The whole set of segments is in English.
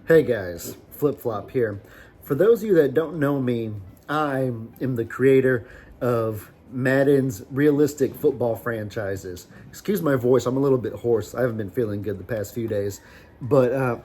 Hey guys, Flip Flop here. For those of you that don't know me, I am the creator of Madden's realistic football franchises. Excuse my voice, I'm a little bit hoarse. I haven't been feeling good the past few days. But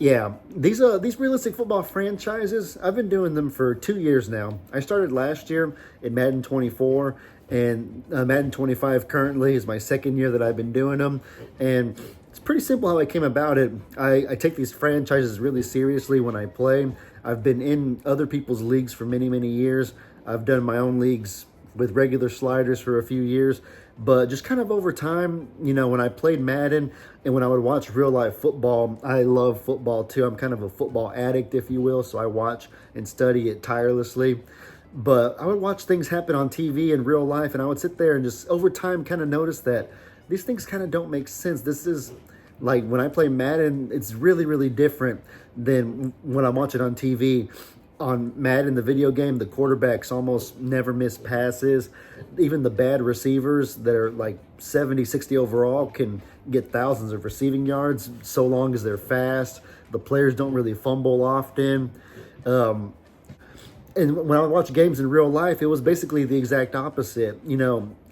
yeah, these realistic football franchises, I've been doing them for 2 years now. I started last year in Madden 24, and Madden 25 currently is my second year that I've been doing them. And it's pretty simple how I came about it. I take these franchises really seriously when I play. I've been in other people's leagues for many, many years. I've done my own leagues with regular sliders for a few years. But just kind of over time, when I played Madden and when I would watch real life football, I love football too. I'm kind of a football addict, if you will. So I watch and study it tirelessly. But I would watch things happen on TV in real life, and I would sit there and just over time kind of notice that these things kind of don't make sense. This is like when I play Madden, it's really, really different than when I'm watching on TV. On Madden, the video game, the quarterbacks almost never miss passes. Even the bad receivers that are like 70, 60 overall can get thousands of receiving yards so long as they're fast. The players don't really fumble often. And when I watch games in real life, it was basically the exact opposite.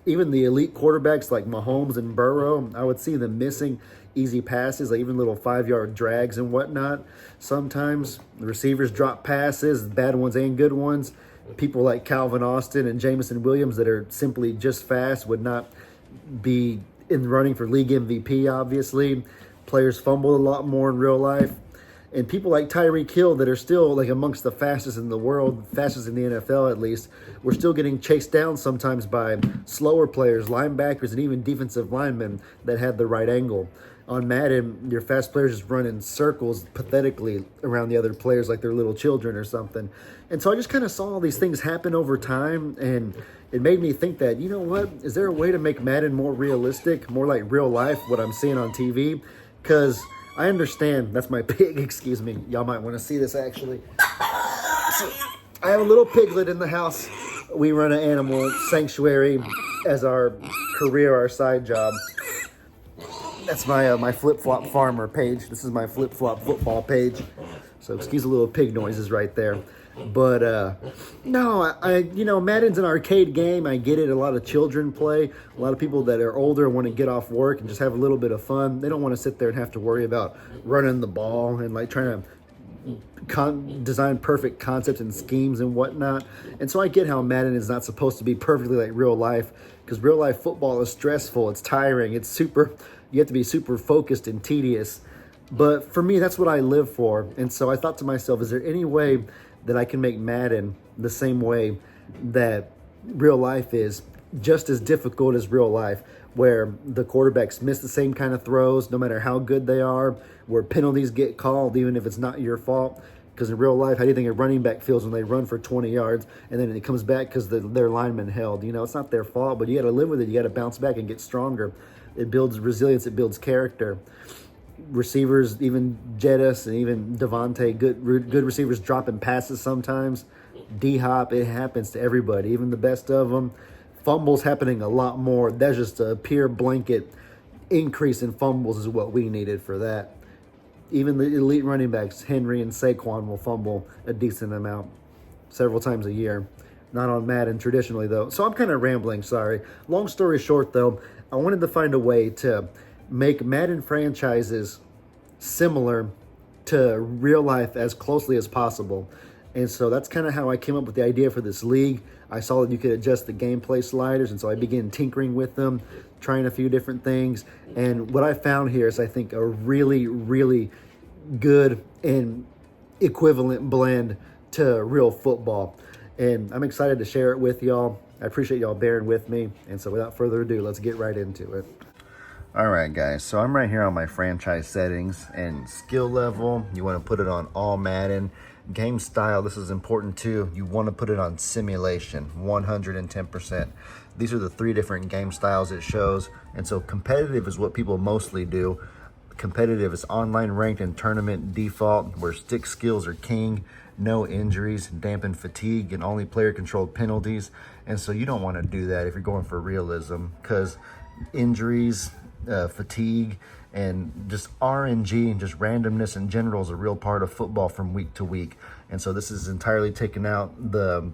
Even the elite quarterbacks like Mahomes and Burrow, I would see them missing easy passes, like even little 5-yard drags and whatnot. Sometimes the receivers drop passes, bad ones and good ones. People like Calvin Austin and Jamison Williams that are simply just fast would not be in the running for league MVP, obviously. Players fumble a lot more in real life. And people like Tyreek Hill that are still like amongst the fastest in the world, fastest in the NFL at least, we're still getting chased down sometimes by slower players, linebackers, and even defensive linemen that had the right angle. On Madden, your fast players just run in circles pathetically around the other players like they're little children or something. And so I just kind of saw all these things happen over time, and it made me think that, you know what, is there a way to make Madden more realistic, more like real life, what I'm seeing on TV? Because I understand, that's my pig, excuse me. Y'all might want to see this actually. So, I have a little piglet in the house. We run an animal sanctuary as our career, our side job. That's my flip-flop farmer page. This is my flip-flop football page. So excuse the little pig noises right there. But no, Madden's an arcade game. I get it. A lot of children play. A lot of people that are older want to get off work and just have a little bit of fun. They don't want to sit there and have to worry about running the ball and like trying to design perfect concepts and schemes and whatnot. And so I get how Madden is not supposed to be perfectly like real life, because real life football is stressful. It's tiring. You have to be super focused and tedious. But for me, that's what I live for. And so I thought to myself, is there any way that I can make Madden the same way that real life is, just as difficult as real life, where the quarterbacks miss the same kind of throws no matter how good they are, where penalties get called even if it's not your fault? Because in real life, how do you think a running back feels when they run for 20 yards and then it comes back because their lineman held? It's not their fault, but you got to live with it. You got to bounce back and get stronger. It builds resilience. It builds character. Receivers, even Jettis and even Devontae, good receivers dropping passes sometimes. D-Hop, it happens to everybody, even the best of them. Fumbles happening a lot more. That's just a pure blanket increase in fumbles is what we needed for that. Even the elite running backs, Henry and Saquon, will fumble a decent amount several times a year. Not on Madden traditionally, though. So I'm kind of rambling, sorry. Long story short, though, I wanted to find a way to make Madden franchises similar to real life as closely as possible. And so that's kind of how I came up with the idea for this league. I saw that you could adjust the gameplay sliders, and so I began tinkering with them, trying a few different things. And what I found here is, I think, a really, really good and equivalent blend to real football. And I'm excited to share it with y'all. I appreciate y'all bearing with me. And so without further ado, let's get right into it. All right, guys, so I'm right here on my franchise settings, and skill level, you want to put it on all Madden. Game style, this is important too. You want to put it on simulation, 110%. These are the 3 different game styles it shows. And so competitive is what people mostly do. Competitive is online, ranked, and tournament default, where stick skills are king, no injuries, dampen fatigue, and only player-controlled penalties. And so you don't want to do that if you're going for realism, because injuries, fatigue, And just RNG and just randomness in general is a real part of football from week to week. And so this is entirely taken out the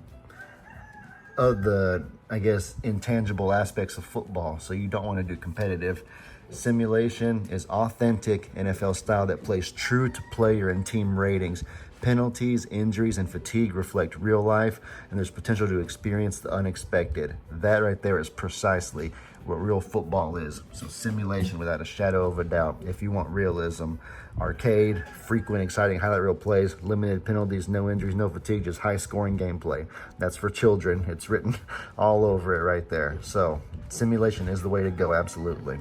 I guess intangible aspects of football. So you don't want to do competitive. Simulation is authentic NFL style that plays true to player and team ratings. Penalties, injuries, and fatigue reflect real life, and there's potential to experience the unexpected. That right there is precisely what real football is. So simulation without a shadow of a doubt. If you want realism, arcade, frequent, exciting highlight reel plays, limited penalties, no injuries, no fatigue, just high scoring gameplay. That's for children. It's written all over it right there. So simulation is the way to go, absolutely.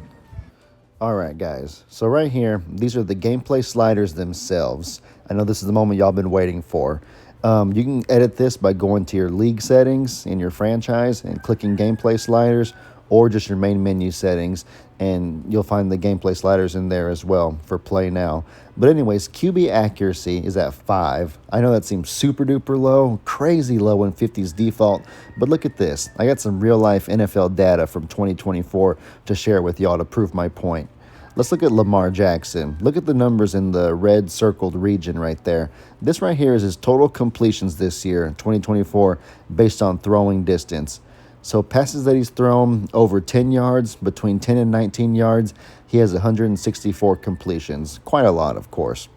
All right, guys. So right here, these are the gameplay sliders themselves. I know this is the moment y'all been waiting for. You can edit this by going to your league settings in your franchise and clicking gameplay sliders, or just your main menu settings, and you'll find the gameplay sliders in there as well for play now. But anyways, QB accuracy is at 5. I know that seems super duper low, crazy low when 50 is default, but look at this. I got some real life NFL data from 2024 to share with y'all to prove my point. Let's look at Lamar Jackson. Look at the numbers in the red circled region right there. This right here is his total completions this year, 2024, based on throwing distance. So passes that he's thrown over 10 yards, between 10 and 19 yards, he has 164 completions. Quite a lot, of course.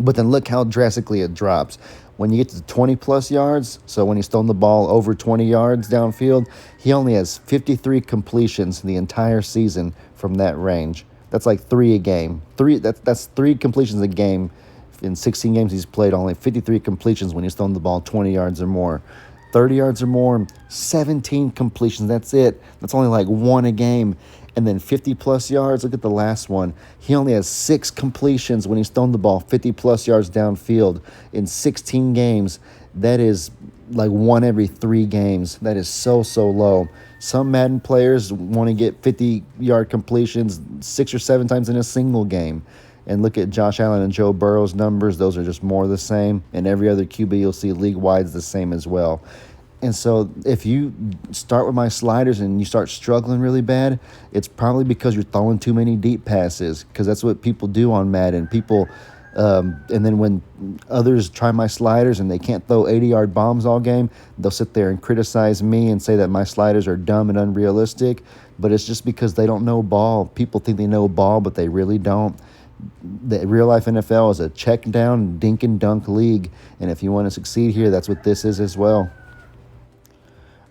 But then look how drastically it drops. When you get to 20-plus yards, so when he's thrown the ball over 20 yards downfield, he only has 53 completions the entire season from that range. That's like 3 a game. That's 3 completions a game. In 16 games he's played, only 53 completions when he's thrown the ball 20 yards or more. 30 yards or more, 17 completions. That's it. That's only like 1 a game. And then 50-plus yards, look at the last one. He only has 6 completions when he's thrown the ball 50-plus yards downfield in 16 games. That is like 1 every 3 games. That is so low. Some Madden players want to get 50-yard completions 6 or 7 times in a single game. And look at Josh Allen and Joe Burrow's numbers. Those are just more the same. And every other QB you'll see league-wide is the same as well. And so if you start with my sliders and you start struggling really bad, it's probably because you're throwing too many deep passes, because that's what people do on Madden. And then when others try my sliders and they can't throw 80-yard bombs all game, they'll sit there and criticize me and say that my sliders are dumb and unrealistic. But it's just because they don't know ball. People think they know ball, but they really don't. The real-life NFL is a check-down, dink-and-dunk league. And if you want to succeed here, that's what this is as well.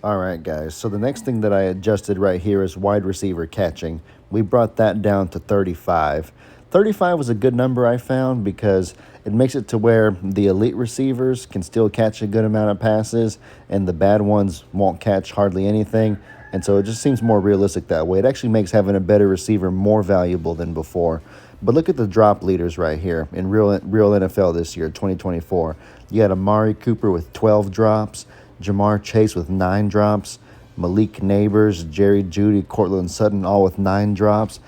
All right, guys. So the next thing that I adjusted right here is wide receiver catching. We brought that down to 35. 35 was a good number, I found, because it makes it to where the elite receivers can still catch a good amount of passes and the bad ones won't catch hardly anything. And so it just seems more realistic that way. It actually makes having a better receiver more valuable than before. But look at the drop leaders right here in real NFL this year, 2024. You had Amari Cooper with 12 drops, Jamar Chase with 9 drops, Malik Neighbors, Jerry Jeudy, Cortland Sutton, all with 9 drops,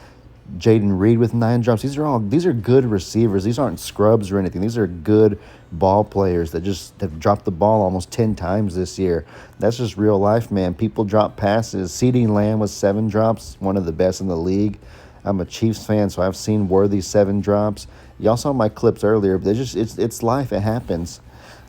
Jaden Reed with 9 drops. These are good receivers. These aren't scrubs or anything. These are good ball players that just have dropped the ball almost 10 times this year. That's just real life, man. People drop passes. CeeDee Lamb with 7 drops, one of the best in the league. I'm a Chiefs fan, so I've seen worthy 7 drops. Y'all saw my clips earlier, but it's life. It happens.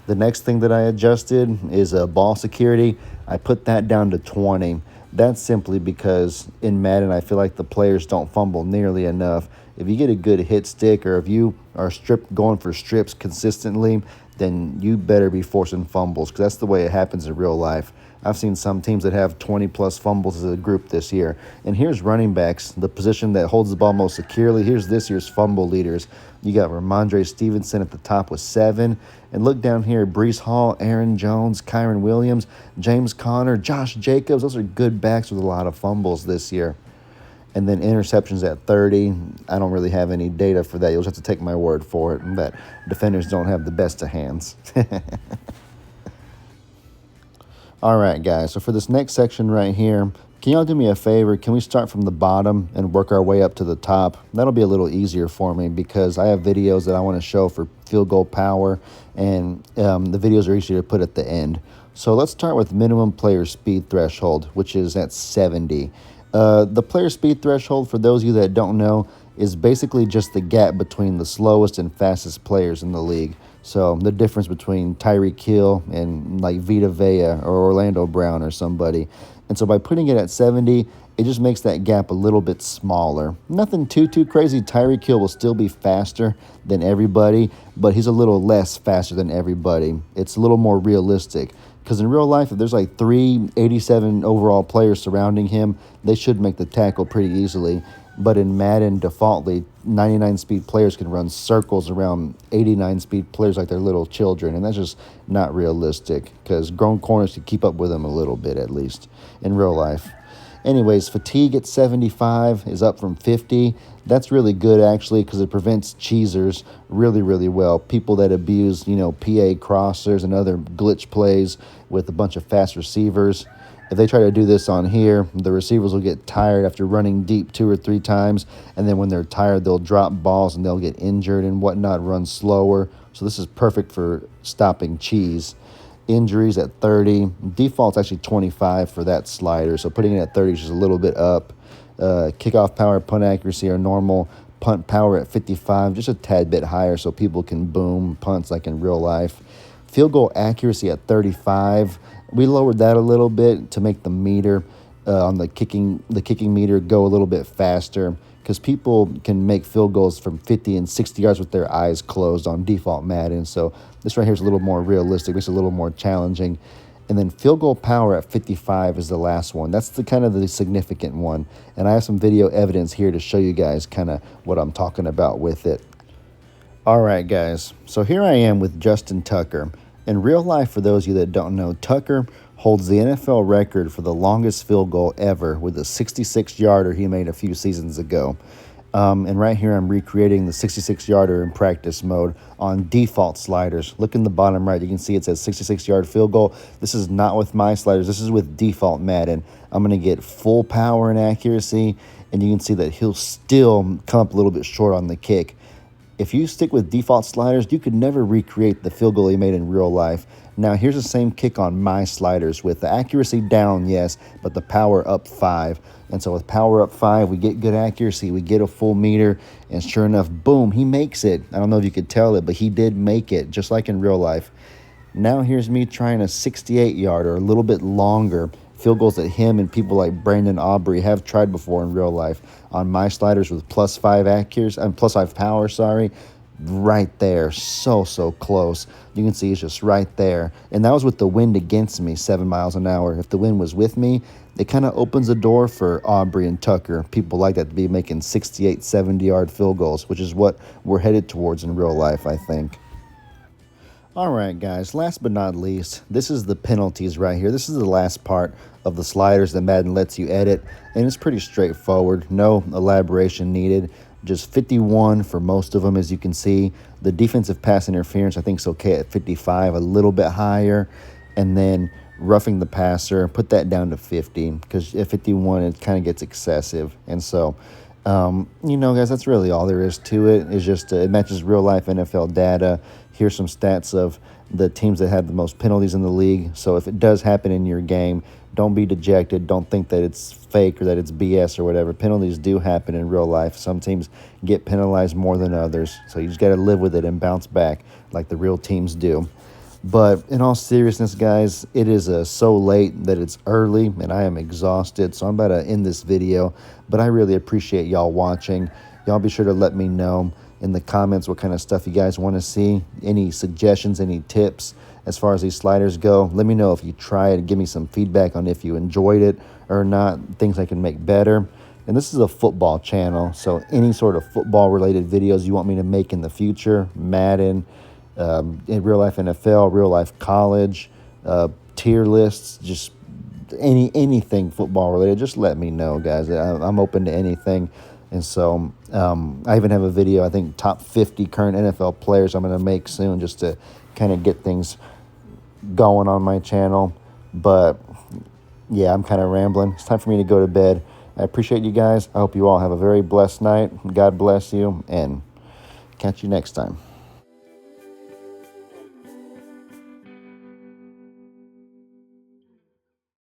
The next thing that I adjusted is ball security. I put that down to 20. That's simply because in Madden, I feel like the players don't fumble nearly enough. If you get a good hit stick, or if you are going for strips consistently, then you better be forcing fumbles, because that's the way it happens in real life. I've seen some teams that have 20-plus fumbles as a group this year. And here's running backs, the position that holds the ball most securely. Here's this year's fumble leaders. You got Ramondre Stevenson at the top with 7. And look down here, Breece Hall, Aaron Jones, Kyron Williams, James Conner, Josh Jacobs. Those are good backs with a lot of fumbles this year. And then interceptions at 30. I don't really have any data for that. You'll just have to take my word for it. But defenders don't have the best of hands. All right, guys. So for this next section right here, can y'all do me a favor? Can we start from the bottom and work our way up to the top? That'll be a little easier for me, because I have videos that I want to show for field goal power, and the videos are easier to put at the end. So let's start with minimum player speed threshold, which is at 70. The player speed threshold, for those of you that don't know, is basically just the gap between the slowest and fastest players in the league. So the difference between Tyreek Hill and like Vita Vea or Orlando Brown or somebody. And so by putting it at 70, it just makes that gap a little bit smaller. Nothing too crazy. Tyreek Hill will still be faster than everybody, but he's a little less faster than everybody. It's a little more realistic. Because in real life, if there's like 387 overall players surrounding him, they should make the tackle pretty easily. But in Madden, defaultly, 99 speed players can run circles around 89 speed players like they're little children. And that's just not realistic because grown corners can keep up with them a little bit, at least in real life. Anyways, fatigue at 75 is up from 50. That's really good, actually, because it prevents cheesers really well. People that abuse, PA crossers and other glitch plays with a bunch of fast receivers. If they try to do this on here, the receivers will get tired after running deep 2 or 3 times. And then when they're tired, they'll drop balls and they'll get injured and whatnot, run slower. So this is perfect for stopping cheese. Injuries at 30. Default's actually 25 for that slider, so putting it at 30 is just a little bit up. Kickoff power, punt accuracy are normal. Punt power at 55, just a tad bit higher so people can boom punts like in real life. Field goal accuracy at 35. We lowered that a little bit to make the meter on the kicking meter go a little bit faster, because people can make field goals from 50 and 60 yards with their eyes closed on default Madden. So this right here is a little more realistic. This is a little more challenging. And then field goal power at 55 is the last one. That's the kind of the significant one. And I have some video evidence here to show you guys kind of what I'm talking about with it. All right, guys. So here I am with Justin Tucker. In real life, for those of you that don't know, Tucker holds the NFL record for the longest field goal ever with a 66-yarder he made a few seasons ago. And right here, I'm recreating the 66-yarder in practice mode on default sliders. Look in the bottom right. You can see it says 66-yard field goal. This is not with my sliders. This is with default Madden. I'm going to get full power and accuracy, and you can see that he'll still come up a little bit short on the kick. If you stick with default sliders, you could never recreate the field goal he made in real life. Now, here's the same kick on my sliders with the accuracy down, yes, but the power up 5. And so with power up 5, we get good accuracy, we get a full meter, and sure enough, boom, he makes it. I don't know if you could tell it, but he did make it, just like in real life. Now here's me trying a 68-yarder, a little bit longer, field goals that him and people like Brandon Aubrey have tried before in real life on my sliders with +5 accuracy, +5 power, sorry. Right there, so close. You can see it's just right there. And that was with the wind against me, 7 miles an hour. If the wind was with me, it kind of opens the door for Aubrey and Tucker, people like that, to be making 68, 70-yard field goals, which is what we're headed towards in real life, I think. All right, guys, last but not least, this is the penalties right here. This is the last part of the sliders that Madden lets you edit, and it's pretty straightforward. No elaboration needed. Just 51 for most of them, as you can see. The defensive pass interference, I think, is okay at 55, a little bit higher. And then roughing the passer, put that down to 50, because at 51, it kind of gets excessive. And so, guys, that's really all there is to it. It's just it matches real-life NFL data. Here's some stats of the teams that had the most penalties in the league. So if it does happen in your game, don't be dejected. Don't think that it's fake or that it's BS or whatever. Penalties do happen in real life. Some teams get penalized more than others. So you just got to live with it and bounce back like the real teams do. But in all seriousness, guys, it is so late that it's early and I am exhausted. So I'm about to end this video. But I really appreciate y'all watching. Y'all be sure to let me know in the comments what kind of stuff you guys want to see. Any suggestions, any tips as far as these sliders go. Let me know if you try it. Give me some feedback on if you enjoyed it or not, things I can make better. And this is a football channel, so any sort of football-related videos you want me to make in the future, Madden, in real-life NFL, real-life college, tier lists, just anything football-related, just let me know, guys. I'm open to anything. And so I even have a video, I think, top 50 current NFL players I'm going to make soon just to kind of get things going on my channel. But, yeah, I'm kind of rambling. It's time for me to go to bed. I appreciate you guys. I hope you all have a very blessed night. God bless you, and catch you next time.